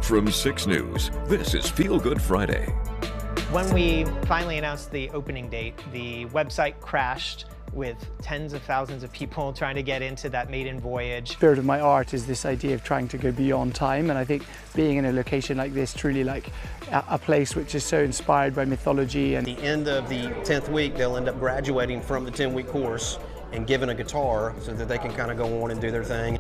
From 6 News, this is Feel Good Friday. When we finally announced the opening date, the website crashed with tens of thousands of people trying to get into that maiden voyage. The spirit of my art is this idea of trying to go beyond time, and I think being in a location like this, truly like a place which is so inspired by mythology. And at the end of the 10th week, they'll end up graduating from the 10-week course and given a guitar so that they can kind of go on and do their thing.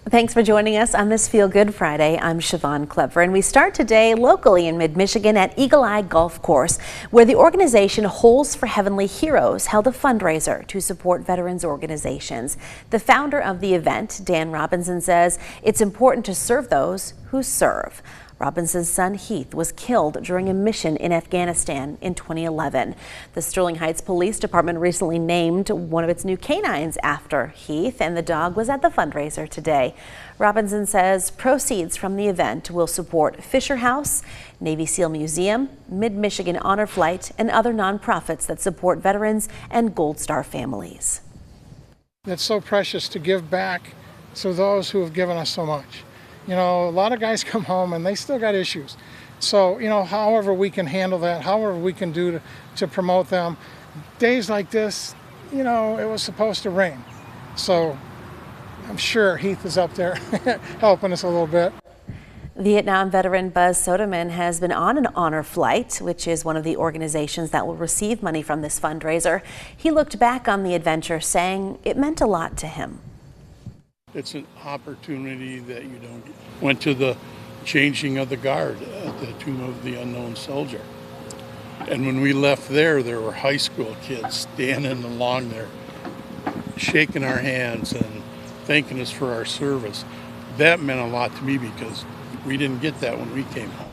Thanks for joining us on this Feel Good Friday. I'm Siobhan Clever, and we start today locally in mid-Michigan at Eagle Eye Golf Course, where the organization Holes for Heavenly Heroes held a fundraiser to support veterans organizations. The founder of the event, Dan Robinson, says it's important to serve those who serve. Robinson's son Heath was killed during a mission in Afghanistan in 2011. The Sterling Heights Police Department recently named one of its new canines after Heath, and the dog was at the fundraiser today. Robinson says proceeds from the event will support Fisher House, Navy SEAL Museum, Mid-Michigan Honor Flight, and other nonprofits that support veterans and Gold Star families. It's so precious to give back to those who have given us so much. You know, a lot of guys come home and they still got issues. So, you know, however we can handle that, however we can do to promote them. Days like this, you know, it was supposed to rain. So I'm sure Heath is up there helping us a little bit. Vietnam veteran Buzz Soderman has been on an honor flight, which is one of the organizations that will receive money from this fundraiser. He looked back on the adventure, saying it meant a lot to him. It's an opportunity that you don't get. Went to the changing of the guard at the Tomb of the Unknown Soldier. And when we left there were high school kids standing along there, shaking our hands and thanking us for our service. That meant a lot to me because we didn't get that when we came home.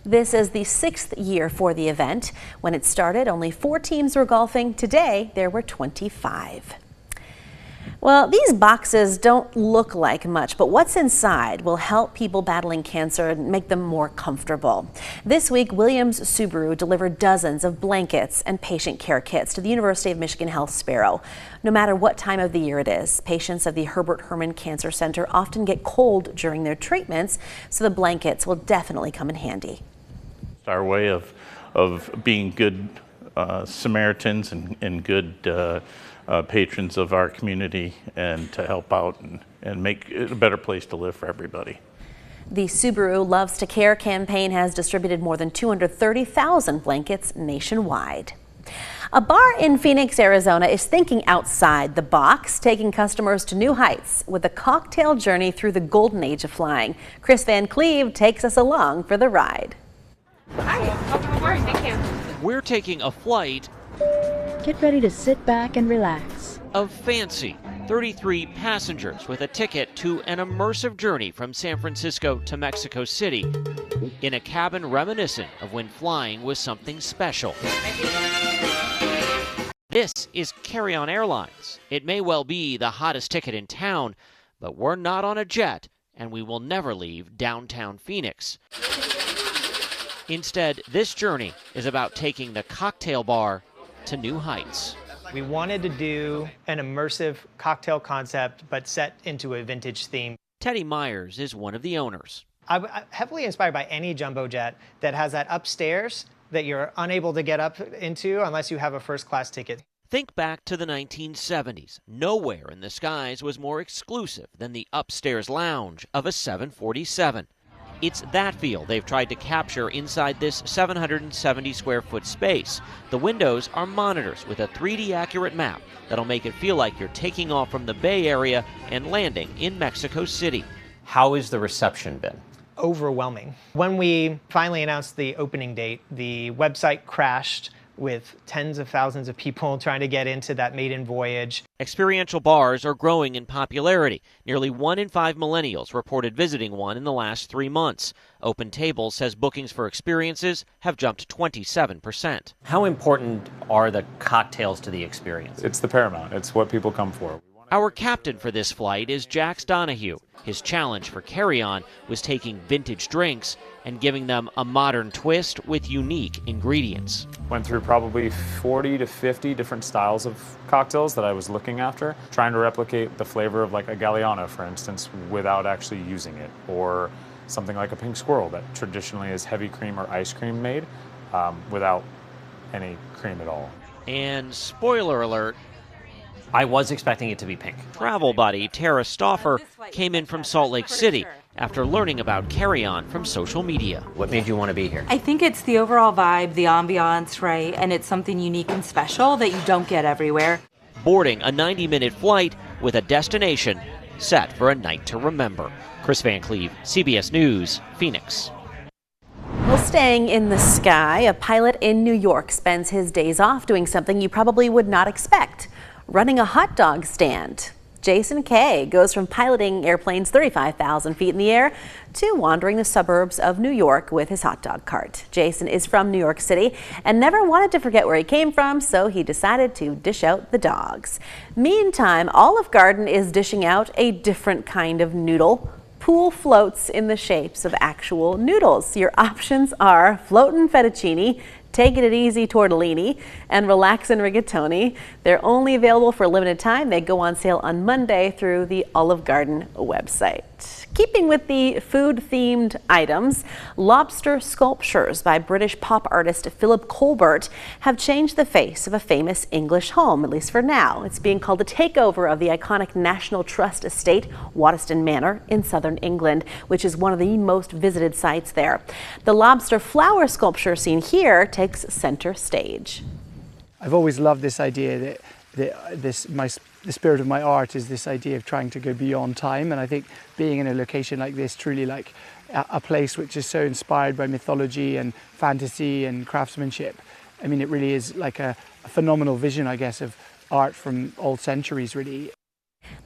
This is the 6th year for the event. When it started, only 4 teams were golfing. Today, there were 25. Well, these boxes don't look like much, but what's inside will help people battling cancer and make them more comfortable. This week, Williams Subaru delivered dozens of blankets and patient care kits to the University of Michigan Health Sparrow. No matter what time of the year it is, patients of the Herbert Herman Cancer Center often get cold during their treatments, so the blankets will definitely come in handy. It's our way of being good Samaritans and good patrons of our community, and to help out and make it a better place to live for everybody. The Subaru Loves to Care campaign has distributed more than 230,000 blankets nationwide. A bar in Phoenix, Arizona is thinking outside the box, taking customers to new heights with a cocktail journey through the golden age of flying. Chris Van Cleve takes us along for the ride. Hi, welcome aboard. Thank you. We're taking a flight. Get ready to sit back and relax. Of fancy 33 passengers with a ticket to an immersive journey from San Francisco to Mexico City in a cabin reminiscent of when flying was something special. This is Carry On Airlines. It may well be the hottest ticket in town, but we're not on a jet, and we will never leave downtown Phoenix. Instead, this journey is about taking the cocktail bar to new heights. We wanted to do an immersive cocktail concept, but set into a vintage theme. Teddy Myers is one of the owners. I'm heavily inspired by any jumbo jet that has that upstairs that you're unable to get up into unless you have a first class ticket. Think back to the 1970s. Nowhere in the skies was more exclusive than the upstairs lounge of a 747. It's that feel they've tried to capture inside this 770 square foot space. The windows are monitors with a 3D accurate map that'll make it feel like you're taking off from the Bay Area and landing in Mexico City. How has the reception been? Overwhelming. When we finally announced the opening date, the website crashed with tens of thousands of people trying to get into that maiden voyage. Experiential bars are growing in popularity. Nearly 1 in 5 millennials reported visiting one in the last 3 months. Open Table says bookings for experiences have jumped 27%. How important are the cocktails to the experience? It's the paramount. It's what people come for. Our captain for this flight is Jax Donahue. His challenge for carry-on was taking vintage drinks and giving them a modern twist with unique ingredients. Went through probably 40 to 50 different styles of cocktails that I was looking after, trying to replicate the flavor of like a Galliano, for instance, without actually using it, or something like a pink squirrel that traditionally is heavy cream or ice cream made without any cream at all. And spoiler alert, I was expecting it to be pink. Travel buddy Tara Stauffer came in from Salt Lake City after learning about carry-on from social media. What made you want to be here? I think it's the overall vibe, the ambiance, right? And it's something unique and special that you don't get everywhere. Boarding a 90-minute flight with a destination set for a night to remember. Chris Van Cleve, CBS News, Phoenix. Well, staying in the sky, a pilot in New York spends his days off doing something you probably would not expect: running a hot dog stand. Jason Kay goes from piloting airplanes 35,000 feet in the air to wandering the suburbs of New York with his hot dog cart. Jason is from New York City and never wanted to forget where he came from, so he decided to dish out the dogs. Meantime, Olive Garden is dishing out a different kind of noodle: pool floats in the shapes of actual noodles. Your options are floatin' fettuccine, Take It Easy tortellini, and Relaxin' rigatoni. They're only available for a limited time. They go on sale on Monday through the Olive Garden website. Keeping with the food-themed items, lobster sculptures by British pop artist Philip Colbert have changed the face of a famous English home, at least for now. It's being called a takeover of the iconic National Trust estate, Waddesdon Manor, in southern England, which is one of the most visited sites there. The lobster flower sculpture seen here takes center stage. I've always loved this idea that the spirit of my art is this idea of trying to go beyond time, and I think being in a location like this, truly like a place which is so inspired by mythology and fantasy and craftsmanship, I mean, it really is like a phenomenal vision, I guess, of art from old centuries, really.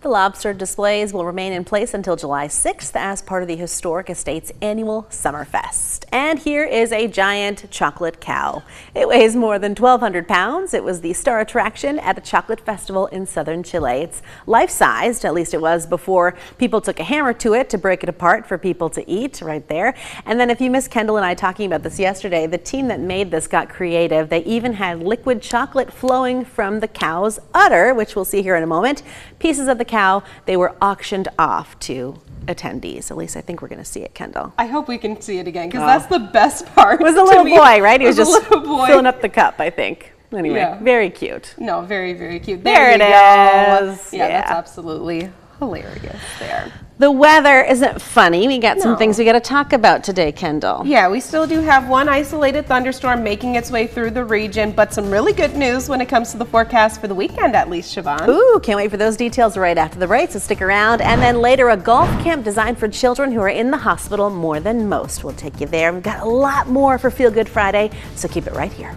The lobster displays will remain in place until July 6th as part of the Historic Estate's annual Summerfest. And here is a giant chocolate cow. It weighs more than 1,200 pounds. It was the star attraction at a chocolate festival in southern Chile. It's life-sized, at least it was before people took a hammer to it to break it apart for people to eat right there. And then if you missed Kendall and I talking about this yesterday, the team that made this got creative. They even had liquid chocolate flowing from the cow's udder, which we'll see here in a moment. Pieces of the cow, they were auctioned off to attendees. At least I think we're going to see it, Kendall. I hope we can see it again, because that's the best part. It was a little boy, right? He was just filling up the cup, I think. Anyway, yeah. Very cute. No, very, very cute. There it is. Yeah, that's absolutely hilarious there. The weather isn't funny. We got some things we got to talk about today, Kendall. Yeah, we still do have one isolated thunderstorm making its way through the region, but some really good news when it comes to the forecast for the weekend, at least, Siobhan. Ooh, can't wait for those details right after the break, so stick around. And then later, a golf camp designed for children who are in the hospital more than most. We'll take you there. We've got a lot more for Feel Good Friday, so keep it right here.